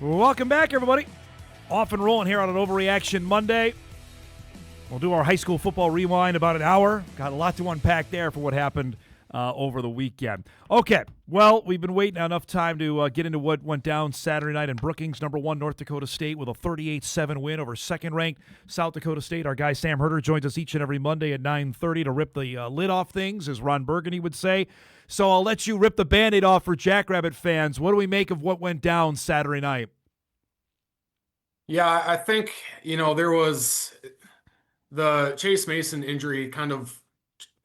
Welcome back, everybody. Off and rolling here on an Overreaction Monday. We'll do our high school football rewind about an hour. Got a lot to unpack there for what happened over the weekend. Okay, well, we've been waiting enough time to get into what went down Saturday night in Brookings. #1 North Dakota State with a 38-7 win over second-ranked South Dakota State. Our guy Sam Herder joins us each and every Monday at 9:30 to rip the lid off things, as Ron Burgundy would say. So I'll let you rip the Band-Aid off for Jackrabbit fans. What do we make of what went down Saturday night? Yeah, I think, there was the Chase Mason injury kind of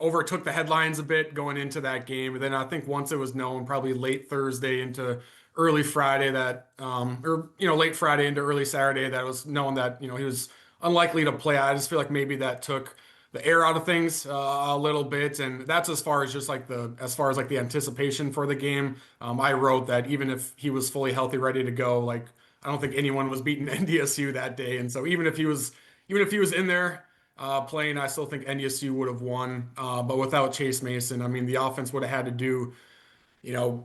overtook the headlines a bit going into that game. And then I think once it was known, probably late Thursday into early Friday late Friday into early Saturday, that it was known that, he was unlikely to play. I just feel like maybe that took the air out of things a little bit. And that's as far as the anticipation for the game. I wrote that even if he was fully healthy, ready to go, like, I don't think anyone was beating NDSU that day. And so even if he was in there playing, I still think NDSU would have won. But without Chase Mason, I mean, the offense would have had to do,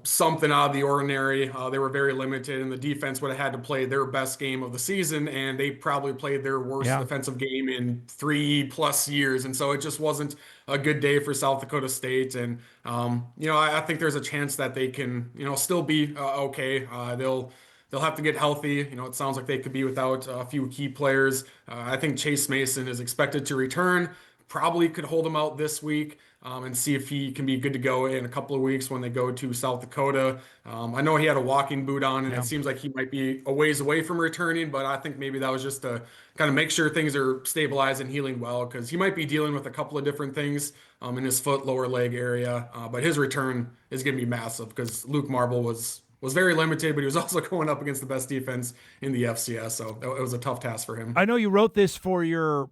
something out of the ordinary. They were very limited, and the defense would have had to play their best game of the season, and they probably played their worst defensive game in 3+ years. And so it just wasn't a good day for South Dakota State. And, I think there's a chance that they can, still be okay. They'll have to get healthy. It sounds like they could be without a few key players. I think Chase Mason is expected to return. Probably could hold him out this week and see if he can be good to go in a couple of weeks when they go to South Dakota. I know he had a walking boot on, and it seems like he might be a ways away from returning, but I think maybe that was just to kind of make sure things are stabilized and healing well, because he might be dealing with a couple of different things in his foot, lower leg area. But his return is going to be massive because Luke Marble was very limited, but he was also going up against the best defense in the FCS, so it was a tough task for him. I know you wrote this for your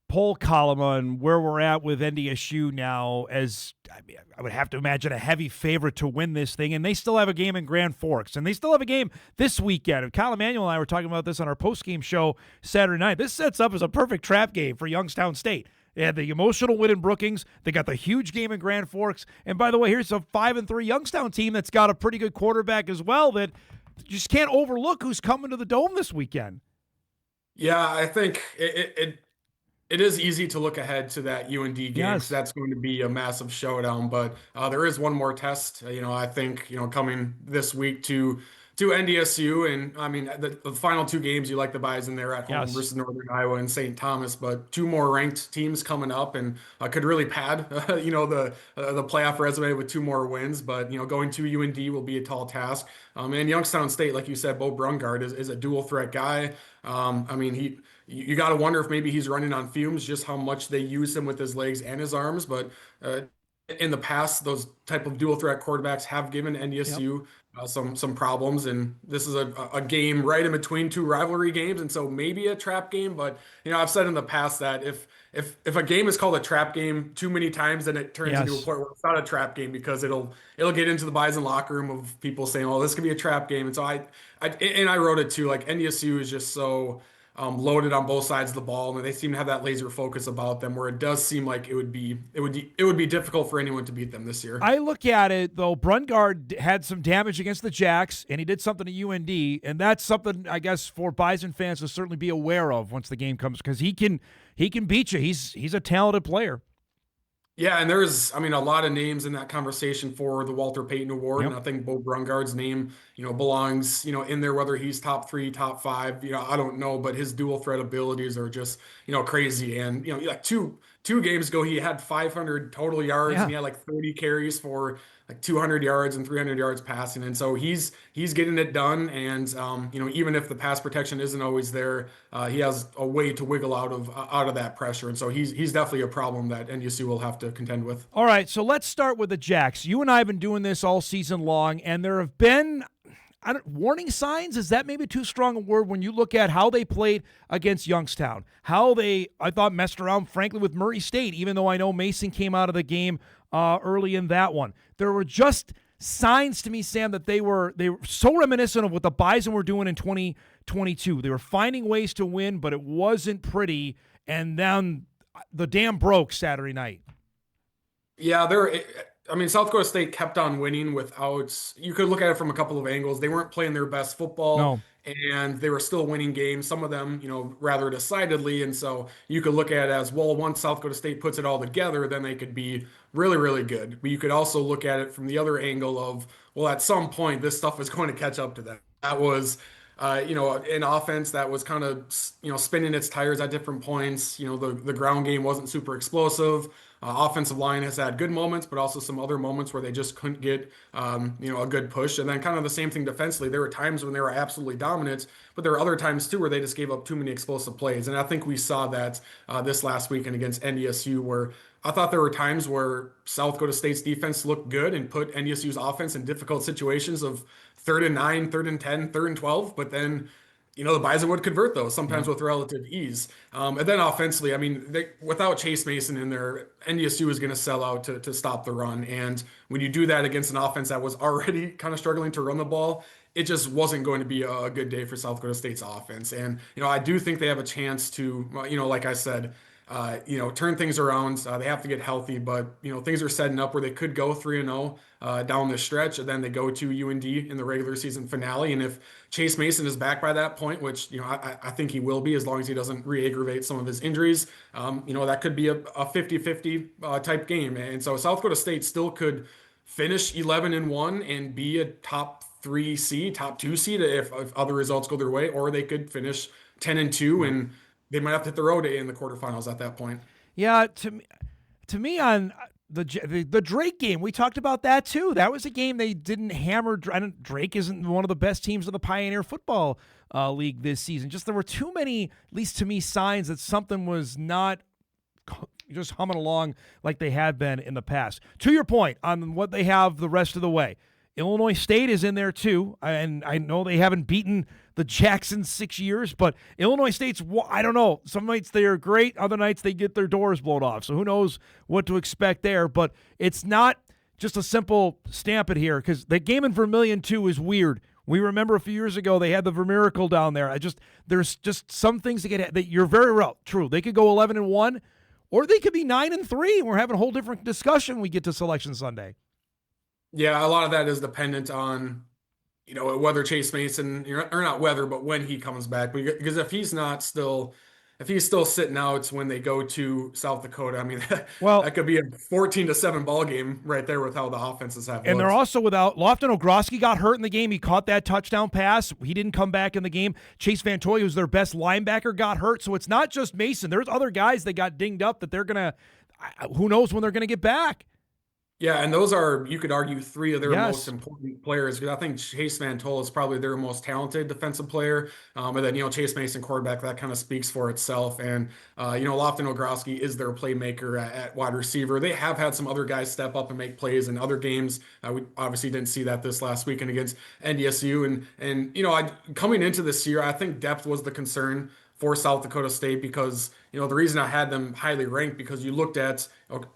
poll column on where we're at with NDSU now, as I would have to imagine a heavy favorite to win this thing, and they still have a game in Grand Forks, and they still have a game this weekend. And Kyle Emanuel and I were talking about this on our post-game show Saturday night. This sets up as a perfect trap game for Youngstown State. They had the emotional win in Brookings. They got the huge game in Grand Forks. And by the way, here's a 5-3 Youngstown team that's got a pretty good quarterback as well that you just can't overlook who's coming to the Dome this weekend. Yeah, I think it is easy to look ahead to that UND game. Yes. That's going to be a massive showdown. But there is one more test, I think, coming this week to NDSU. And I mean, the final two games, you like the Bison there at home versus Northern Iowa and St. Thomas, but two more ranked teams coming up, and could really pad, the playoff resume with two more wins. But, going to UND will be a tall task. And Youngstown State, like you said, Bo Brungard is a dual threat guy. I mean, you got to wonder if maybe he's running on fumes, just how much they use him with his legs and his arms. But in the past, those type of dual threat quarterbacks have given NDSU some problems, and this is a game right in between two rivalry games, and so maybe a trap game. But I've said in the past that if a game is called a trap game too many times, then it turns into a point where it's not a trap game, because it'll get into the Bison locker room of people saying, "Oh, this could be a trap game." And so I wrote it too. Like, NDSU is just so loaded on both sides of the ball, and they seem to have that laser focus about them, where it does seem like it would be difficult for anyone to beat them this year. I look at it though, Brungard had some damage against the Jacks, and he did something to UND, and that's something I guess for Bison fans to certainly be aware of once the game comes, because he can beat you. He's a talented player. Yeah, and there's, a lot of names in that conversation for the Walter Payton Award, and I think Bo Brungard's name, belongs, in there, whether he's top 3, top 5, I don't know, but his dual threat abilities are just, crazy. And, like two games ago, he had 500 total yards, and he had like 30 carries for like 200 yards and 300 yards passing. And so he's getting it done. And, even if the pass protection isn't always there, he has a way to wiggle out of that pressure. And so he's definitely a problem that NDSU will have to contend with. All right, so let's start with the Jacks. You and I have been doing this all season long, and there have been warning signs. Is that maybe too strong a word when you look at how they played against Youngstown? How they, I thought, messed around, frankly, with Murray State, even though I know Mason came out of the game early in that one. There were just signs to me, Sam, that they were so reminiscent of what the Bison were doing in 2022. They were finding ways to win, but it wasn't pretty, and then the dam broke Saturday night. Yeah, South Dakota State kept on winning without, you could look at it from a couple of angles. They weren't playing their best football. No. and they were still winning games, some of them, rather decidedly. And so you could look at it as, well, once South Dakota State puts it all together, then they could be really, really good. But you could also look at it from the other angle of, well, at some point, this stuff is going to catch up to them. That was, an offense that was kind of, spinning its tires at different points. The ground game wasn't super explosive. Offensive line has had good moments, but also some other moments where they just couldn't get, a good push. And then kind of the same thing defensively. There were times when they were absolutely dominant, but there were other times too where they just gave up too many explosive plays. And I think we saw that this last weekend against NDSU, where I thought there were times where South Dakota State's defense looked good and put NDSU's offense in difficult situations of 3rd and 9, 3rd and 10, 3rd and 12, but then the Bison would convert those Yeah. sometimes with relative ease. And then offensively, I mean, without Chase Mason in there, NDSU is going to sell out to stop the run. And when you do that against an offense that was already kind of struggling to run the ball, it just wasn't going to be a good day for South Dakota State's offense. And, I do think they have a chance to, like I said, turn things around. They have to get healthy, but things are setting up where they could go 3-0 down the stretch, and then they go to UND in the regular season finale. And if Chase Mason is back by that point, which I think he will be as long as he doesn't re-aggravate some of his injuries, that could be a 50-50 type game. And so South Dakota State still could finish 11-1 and be a top 3 seed, top 2 seed if other results go their way, or they could finish 10-2 and they might have to hit the road in the quarterfinals at that point. Yeah, to me on the Drake game, we talked about that too. That was a game they didn't hammer. Drake isn't one of the best teams of the Pioneer Football League this season. Just there were too many, at least to me, signs that something was not just humming along like they had been in the past. To your point on what they have the rest of the way, Illinois State is in there too, and I know they haven't beaten the Jacksons 6 years, but Illinois State's, I don't know. Some nights they're great, other nights they get their doors blown off. So who knows what to expect there, but it's not just a simple stamp it here, because the game in Vermilion too is weird. We remember a few years ago they had the Vermiracle down there. There's just some things that you're very well true. They could go 11-1, or they could be 9-3. We're having a whole different discussion when we get to Selection Sunday. Yeah, a lot of that is dependent on, whether Chase Mason, or not whether, but when he comes back. Because if he's still sitting out when they go to South Dakota, I mean, Well, that could be a 14-7 ball game right there with how the offenses have and they're looked. also without Lofton Ogroski got hurt in the game. He caught that touchdown pass. He didn't come back in the game. Chase Vantoya, who's their best linebacker, got hurt. So it's not just Mason. There's other guys that got dinged up that they're going to, who knows when they're going to get back. Yeah, and those are, you could argue, three of their Yes. most important players. Because I think Chase Mantola is probably their most talented defensive player. And then, Chase Mason, quarterback, that kind of speaks for itself. And, Lofton Ogroski is their playmaker at wide receiver. They have had some other guys step up and make plays in other games. We obviously didn't see that this last weekend against NDSU. And coming into this year, I think depth was the concern for South Dakota State because, the reason I had them highly ranked because you looked at,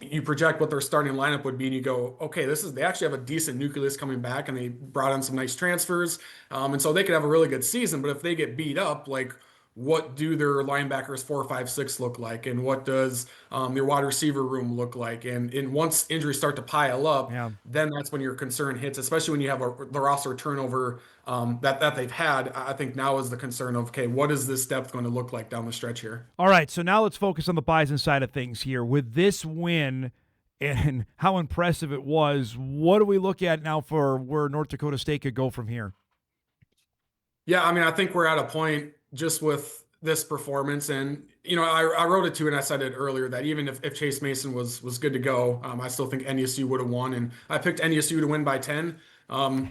you project what their starting lineup would be and you go, okay, they actually have a decent nucleus coming back and they brought in some nice transfers. And so they could have a really good season, but if they get beat up, like what do their linebackers 4, 5, 6 look like? And what does their wide receiver room look like? And once injuries start to pile up, Yeah. then that's when your concern hits, especially when you have the roster turnover that they've had. I think now is the concern of, okay, what is this depth going to look like down the stretch here? All right, so now let's focus on the Bison side of things here. With this win and how impressive it was, what do we look at now for where North Dakota State could go from here? Yeah, I mean, I think we're at a point just with this performance, and I wrote it too, and I said it earlier that even if Chase Mason was good to go, I still think NDSU would have won, and I picked NDSU to win by 10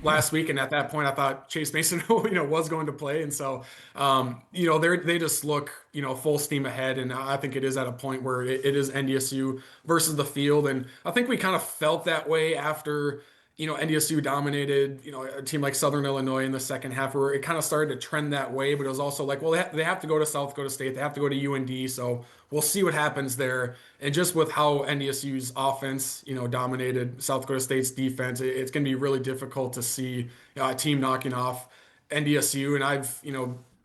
last week, and at that point, I thought Chase Mason, was going to play, and so they just look full steam ahead, and I think it is at a point where it is NDSU versus the field, and I think we kind of felt that way after. NDSU dominated, a team like Southern Illinois in the second half where it kind of started to trend that way, but it was also like, well, they have to go to South Dakota State. They have to go to UND. So we'll see what happens there. And just with how NDSU's offense, dominated South Dakota State's defense, it's going to be really difficult to see a team knocking off NDSU. And I've,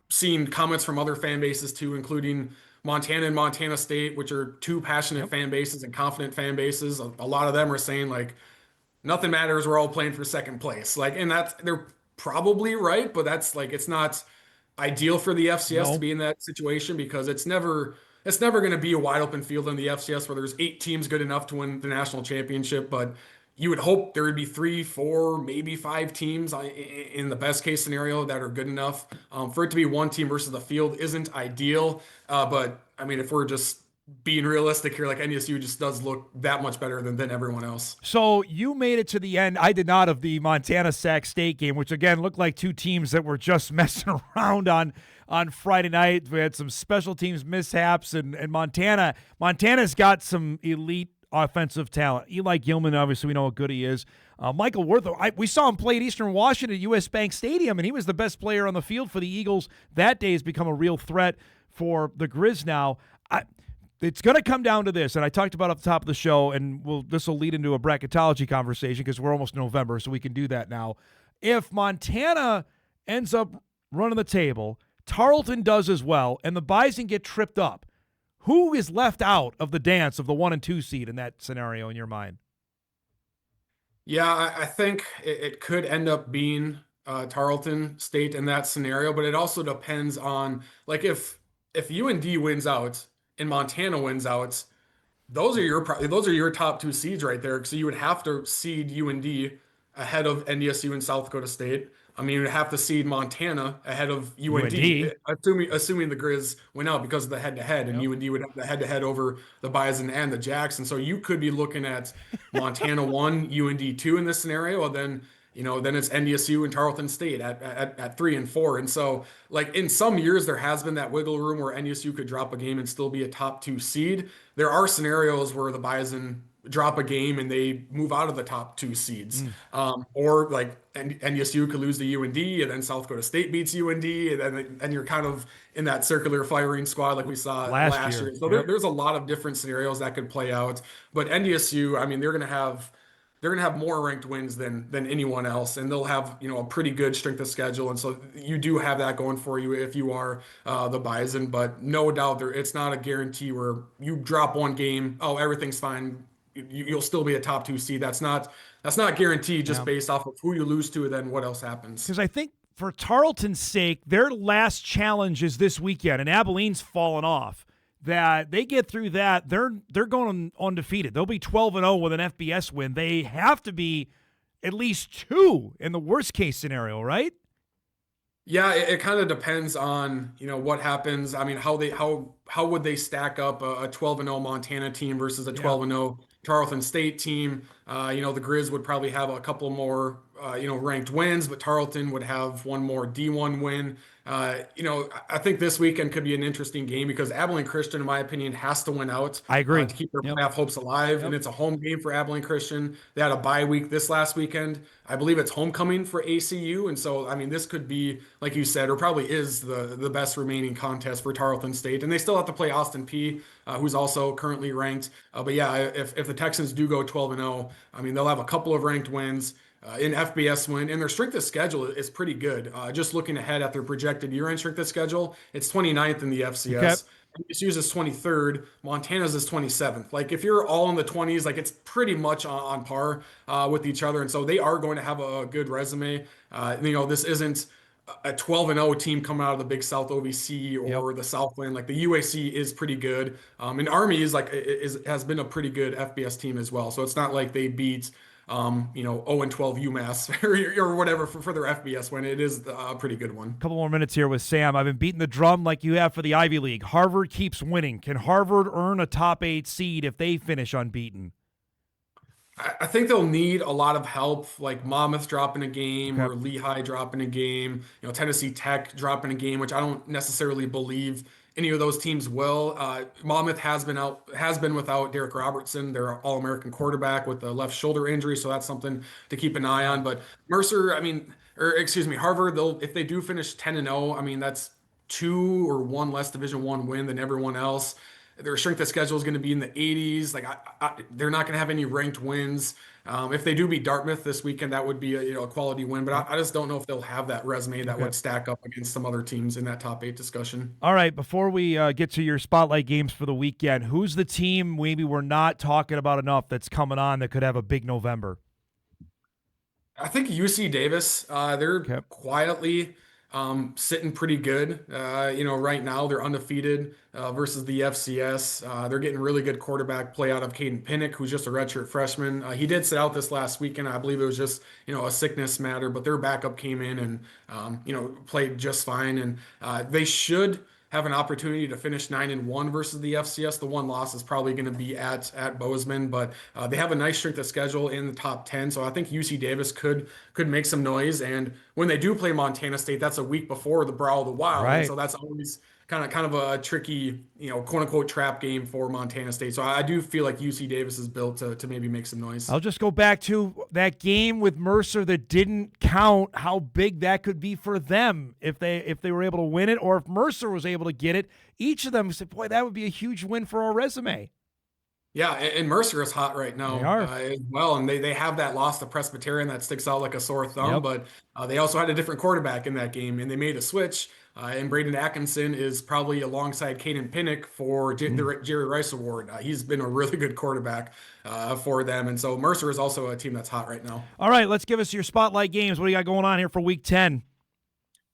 seen comments from other fan bases too, including Montana and Montana State, which are two passionate fan bases and confident fan bases. A lot of them are saying like, nothing matters. We're all playing for second place. Like, and they're probably right, but that's like, it's not ideal for the FCS to No. be in that situation because it's never going to be a wide open field in the FCS where there's 8 teams good enough to win the national championship. But you would hope there would be 3, 4, maybe 5 teams in the best case scenario that are good enough. For it to be one team versus the field isn't ideal. But I mean, if we're just being realistic here, like NDSU just does look that much better than everyone else. So you made it to the end. I did not, of the Montana-Sac State game, which again looked like two teams that were just messing around on Friday night. We had some special teams mishaps, and Montana's got some elite offensive talent. Eli Gilman, obviously, we know how good he is. Michael Worth, we saw him play at Eastern Washington at U.S. Bank Stadium, and he was the best player on the field for the Eagles that day. Has become a real threat for the Grizz now. It's going to come down to this, and I talked about at the top of the show, and this will lead into a bracketology conversation because we're almost November, so we can do that now. If Montana ends up running the table, Tarleton does as well, and the Bison get tripped up, who is left out of the dance of the 1 and 2 seed in that scenario in your mind? Yeah, I think it could end up being Tarleton State in that scenario, but it also depends on like if UND wins out and Montana wins out, those are your top 2 seeds right there. So you would have to seed UND ahead of NDSU and South Dakota State. I mean, you would have to seed Montana ahead of UND, assuming the Grizz went out because of the head-to-head, and Yep. UND would have the head-to-head over the Bison and the Jackson. So you could be looking at Montana 1, UND 2 in this scenario, and then it's NDSU and Tarleton State at 3 and 4. And so, like in some years, there has been that wiggle room where NDSU could drop a game and still be a top 2 seed. There are scenarios where the Bison drop a game and they move out of the top 2 seeds. Or like NDSU could lose to UND and then South Dakota State beats UND and you're kind of in that circular firing squad like we saw last year. So Yep. there's a lot of different scenarios that could play out. But NDSU, I mean, they're gonna have more ranked wins than anyone else, and they'll have a pretty good strength of schedule, and so you do have that going for you if you are the Bison. But no doubt, it's not a guarantee where you drop one game, oh everything's fine, you'll still be a top 2 seed. That's not guaranteed just based off of who you lose to and then what else happens. Because I think for Tarleton's sake, their last challenge is this weekend, and Abilene's fallen off. That they get through that, they're going undefeated. They'll be 12-0 with an FBS win. They have to be at least 2 in the worst case scenario, right? Yeah, it kind of depends on what happens. I mean, how would they stack up a 12-0 Montana team versus a 12-0 Tarleton State team? The Grizz would probably have a couple more ranked wins, but Tarleton would have one more D1 win. I think this weekend could be an interesting game because Abilene Christian, in my opinion, has to win out. I agree. To keep their playoff hopes alive, and it's a home game for Abilene Christian. They had a bye week this last weekend. I believe it's homecoming for ACU, and so I mean this could be, like you said, or probably is the best remaining contest for Tarleton State, and they still have to play Austin Peay, who's also currently ranked. But yeah, if the Texans do go 12-0, I mean they'll have a couple of ranked wins. In FBS win, and their strength of schedule is pretty good. Just looking ahead at their projected year-end strength of schedule, it's 29th in the FCS. Okay. NDSU's is 23rd. Montana's is 27th. Like if you're all in the 20s, like it's pretty much on par with each other, and so they are going to have a good resume. This isn't a 12-0 team coming out of the Big South OVC or the Southland. Like the UAC is pretty good, and Army has been a pretty good FBS team as well. So it's not like they beat 0-12 UMass or whatever for their FBS win. It is a pretty good one. Couple more minutes here with Sam. I've been beating the drum like you have for the Ivy League. Harvard keeps winning. Can Harvard earn a top 8 seed if they finish unbeaten? I think they'll need a lot of help, like Monmouth dropping a game or Lehigh dropping a game, Tennessee Tech dropping a game, which I don't necessarily believe any of those teams will. Monmouth has been without Derek Robertson, their All-American quarterback, with a left shoulder injury, so that's something to keep an eye on. But Harvard, if they do finish 10-0, I mean that's 2 or 1 less Division I win than everyone else. Their strength of schedule is going to be in the 80s. Like they're not going to have any ranked wins. If they do beat Dartmouth this weekend, that would be a quality win. But I just don't know if they'll have that resume that would stack up against some other teams in that top 8 discussion. All right, before we get to your spotlight games for the weekend, who's the team maybe we're not talking about enough that's coming on that could have a big November? I think UC Davis. They're quietly sitting pretty good. Right now they're undefeated versus the FCS. They're getting really good quarterback play out of Caden Pinnick, who's just a redshirt freshman. He did sit out this last weekend. I believe it was just a sickness matter, but their backup came in and played just fine. And they should have an opportunity to finish 9-1 versus the FCS. The one loss is probably going to be at Bozeman, but they have a nice strength of schedule in the top 10. So I think UC Davis could make some noise. And when they do play Montana State, that's a week before the Brawl of the Wild. Right. And so that's always kind of a tricky, quote unquote trap game for Montana State. So I do feel like UC Davis is built to maybe make some noise. I'll just go back to that game with Mercer that didn't count, how big that could be for them if they were able to win it, or if Mercer was able to get it. Each of them said, boy, that would be a huge win for our resume. Yeah, and Mercer is hot right now as well, and they have that loss to Presbyterian that sticks out like a sore thumb, but they also had a different quarterback in that game, and they made a switch, and Braden Atkinson is probably alongside Caden Pinnick for the Jerry Rice Award. He's been a really good quarterback for them, and so Mercer is also a team that's hot right now. All right, let's give us your spotlight games. What do you got going on here for Week 10?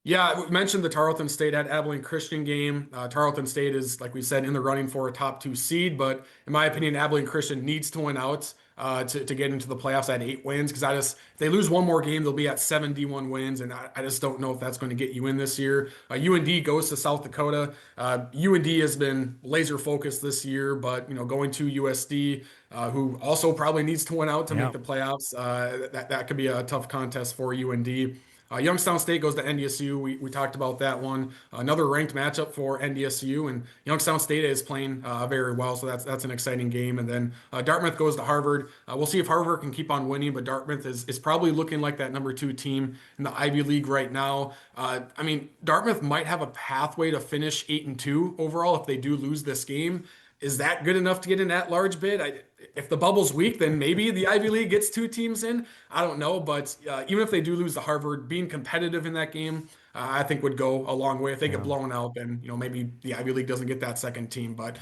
Yeah, we mentioned the Tarleton State at Abilene Christian game. Tarleton State is, like we said, in the running for a top 2 seed, but in my opinion, Abilene Christian needs to win out to get into the playoffs at 8 wins, because if they lose one more game, they'll be at 71 wins, and I just don't know if that's going to get you in this year. UND goes to South Dakota. UND has been laser focused this year, but going to USD, who also probably needs to win out to make the playoffs, that could be a tough contest for UND. Youngstown State goes to NDSU. We talked about that one. Another ranked matchup for NDSU, and Youngstown State is playing very well, so that's an exciting game. And then Dartmouth goes to Harvard. We'll see if Harvard can keep on winning, but Dartmouth is probably looking like that number 2 team in the Ivy League right now. Dartmouth might have a pathway to finish 8-2 overall if they do lose this game. Is that good enough to get an at-large bid? If the bubble's weak, then maybe the Ivy League gets 2 teams in. I don't know, but even if they do lose to Harvard, being competitive in that game, I think would go a long way. If they get blown out, then maybe the Ivy League doesn't get that second team. But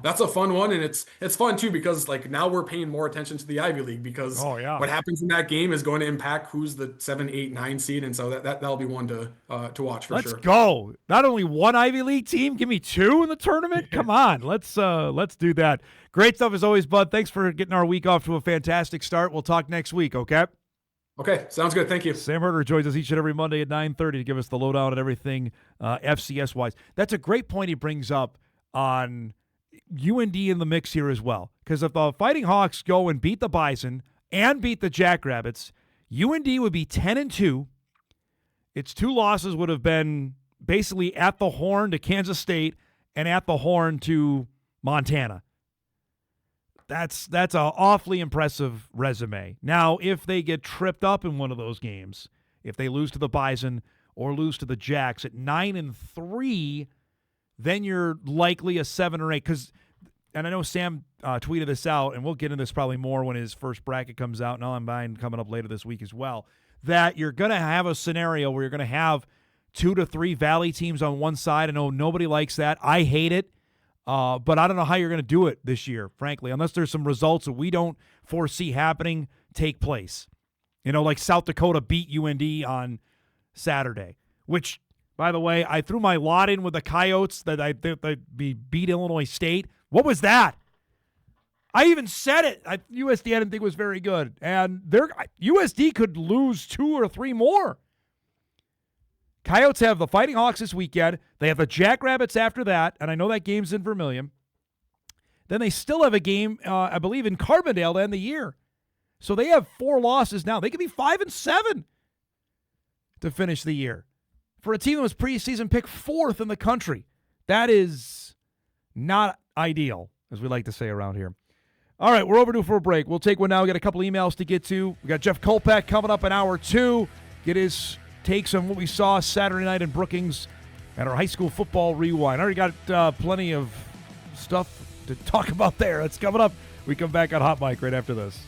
that's a fun one, and it's fun too, because now we're paying more attention to the Ivy League, because what happens in that game is going to impact who's the 7, 8, 9 seed, and so that'll be one to watch for sure. Let's go! Not only one Ivy League team, give me 2 in the tournament. Come on, let's do that. Great stuff as always, Bud. Thanks for getting our week off to a fantastic start. We'll talk next week, okay? Okay, sounds good. Thank you. Sam Herder joins us each and every Monday at 9:30 to give us the lowdown on everything FCS-wise. That's a great point he brings up on UND in the mix here as well. Because if the Fighting Hawks go and beat the Bison and beat the Jackrabbits, UND would be 10-2. Its 2 losses would have been basically at the horn to Kansas State and at the horn to Montana. That's an awfully impressive resume. Now, if they get tripped up in one of those games, if they lose to the Bison or lose to the Jacks at 9-3, then you're likely a 7 or 8. And I know Sam tweeted this out, and we'll get into this probably more when his first bracket comes out, and I'll have mine coming up later this week as well, that you're going to have a scenario where you're going to have 2 to 3 Valley teams on one side. I know nobody likes that. I hate it. But I don't know how you're going to do it this year, frankly, unless there's some results that we don't foresee happening take place. Like South Dakota beat UND on Saturday, which, by the way, I threw my lot in with the Coyotes that they'd beat Illinois State. What was that? I even said it. USD I didn't think was very good. And USD could lose 2 or 3 more. Coyotes have the Fighting Hawks this weekend. They have the Jackrabbits after that, and I know that game's in Vermilion. Then they still have a game, I believe, in Carbondale to end the year. So they have 4 losses now. They could be 5-7 to finish the year. For a team that was preseason picked 4th in the country, that is not ideal, as we like to say around here. All right, we're overdue for a break. We'll take one now. We got a couple emails to get to. We got Jeff Kolpak coming up in hour 2. Get his takes on what we saw Saturday night in Brookings at our high school football rewind. I already got plenty of stuff to talk about there. That's coming up. We come back on Hot Mic right after this.